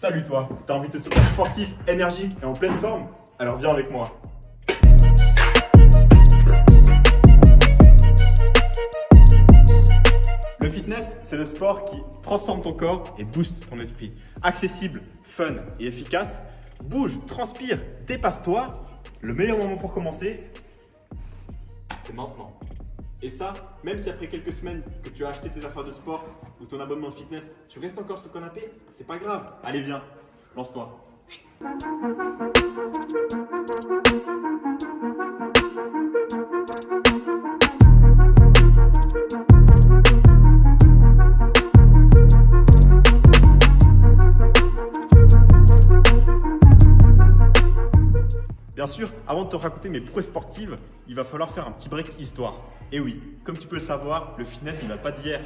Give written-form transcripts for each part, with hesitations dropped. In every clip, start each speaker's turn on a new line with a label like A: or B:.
A: Salut toi, t'as envie de te sentir sportif, énergique et en pleine forme? Alors viens avec moi. Le fitness, c'est le sport qui transforme ton corps et booste ton esprit. Accessible, fun et efficace. Bouge, transpire, dépasse-toi. Le meilleur moment pour commencer, c'est maintenant. Et ça, même si après quelques semaines que tu as acheté tes affaires de sport ou ton abonnement de fitness, tu restes encore sur le canapé, c'est pas grave. Allez, viens, lance-toi. Bien sûr, avant de te raconter mes prouesses sportives, il va falloir faire un petit break histoire. Et oui, comme tu peux le savoir, le fitness ne date pas d'hier.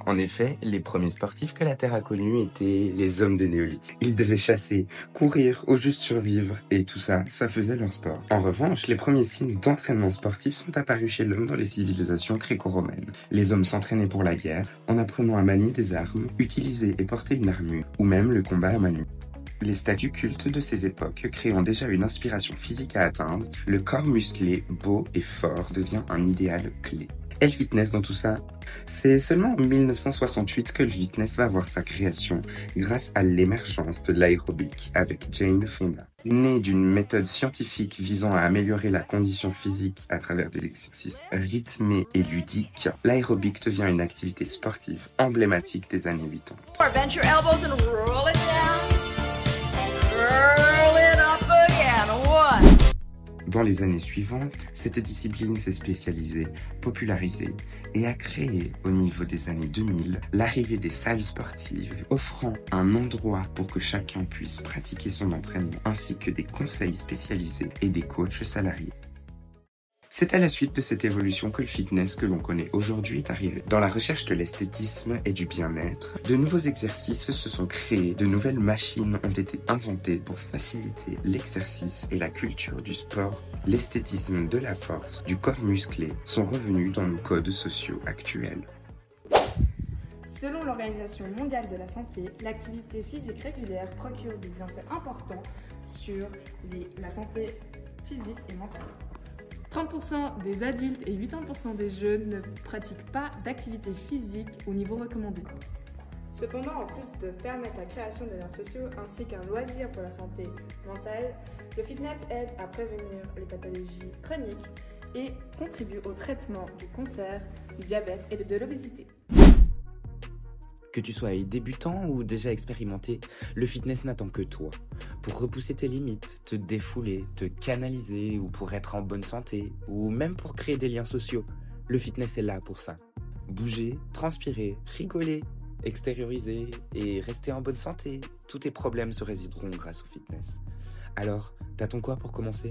B: En effet, les premiers sportifs que la Terre a connus étaient les hommes de néolithique. Ils devaient chasser, courir ou juste survivre, et tout ça, ça faisait leur sport. En revanche, les premiers signes d'entraînement sportif sont apparus chez l'homme dans les civilisations gréco-romaines. Les hommes s'entraînaient pour la guerre, en apprenant à manier des armes, utiliser et porter une armure, ou même le combat à main nue. Les statues cultes de ces époques créant déjà une inspiration physique à atteindre, le corps musclé, beau et fort devient un idéal clé. Et le fitness dans tout ça? C'est seulement en 1968 que le fitness va avoir sa création grâce à l'émergence de l'aérobic avec Jane Fonda. Né d'une méthode scientifique visant à améliorer la condition physique à travers des exercices rythmés et ludiques, l'aérobic devient une activité sportive emblématique des années 80.
C: Bend your elbows and roll it down. Roll it up again. One.
B: Dans les années suivantes, cette discipline s'est spécialisée, popularisée et a créé, au niveau des années 2000, l'arrivée des salles sportives, offrant un endroit pour que chacun puisse pratiquer son entraînement, ainsi que des conseils spécialisés et des coachs salariés. C'est à la suite de cette évolution que le fitness que l'on connaît aujourd'hui est arrivé. Dans la recherche de l'esthétisme et du bien-être, de nouveaux exercices se sont créés, de nouvelles machines ont été inventées pour faciliter l'exercice et la culture du sport. L'esthétisme de la force, du corps musclé sont revenus dans nos codes sociaux actuels.
D: Selon l'Organisation mondiale de la santé, l'activité physique régulière procure des bienfaits importants sur la santé physique et mentale. 30% des adultes et 80% des jeunes ne pratiquent pas d'activité physique au niveau recommandé. Cependant, en plus de permettre la création de liens sociaux ainsi qu'un loisir pour la santé mentale, le fitness aide à prévenir les pathologies chroniques et contribue au traitement du cancer, du diabète et de l'obésité.
B: Que tu sois débutant ou déjà expérimenté, le fitness n'attend que toi. Pour repousser tes limites, te défouler, te canaliser ou pour être en bonne santé ou même pour créer des liens sociaux, le fitness est là pour ça. Bouger, transpirer, rigoler, extérioriser et rester en bonne santé, tous tes problèmes se résoudront grâce au fitness. Alors, t'attends quoi pour commencer ?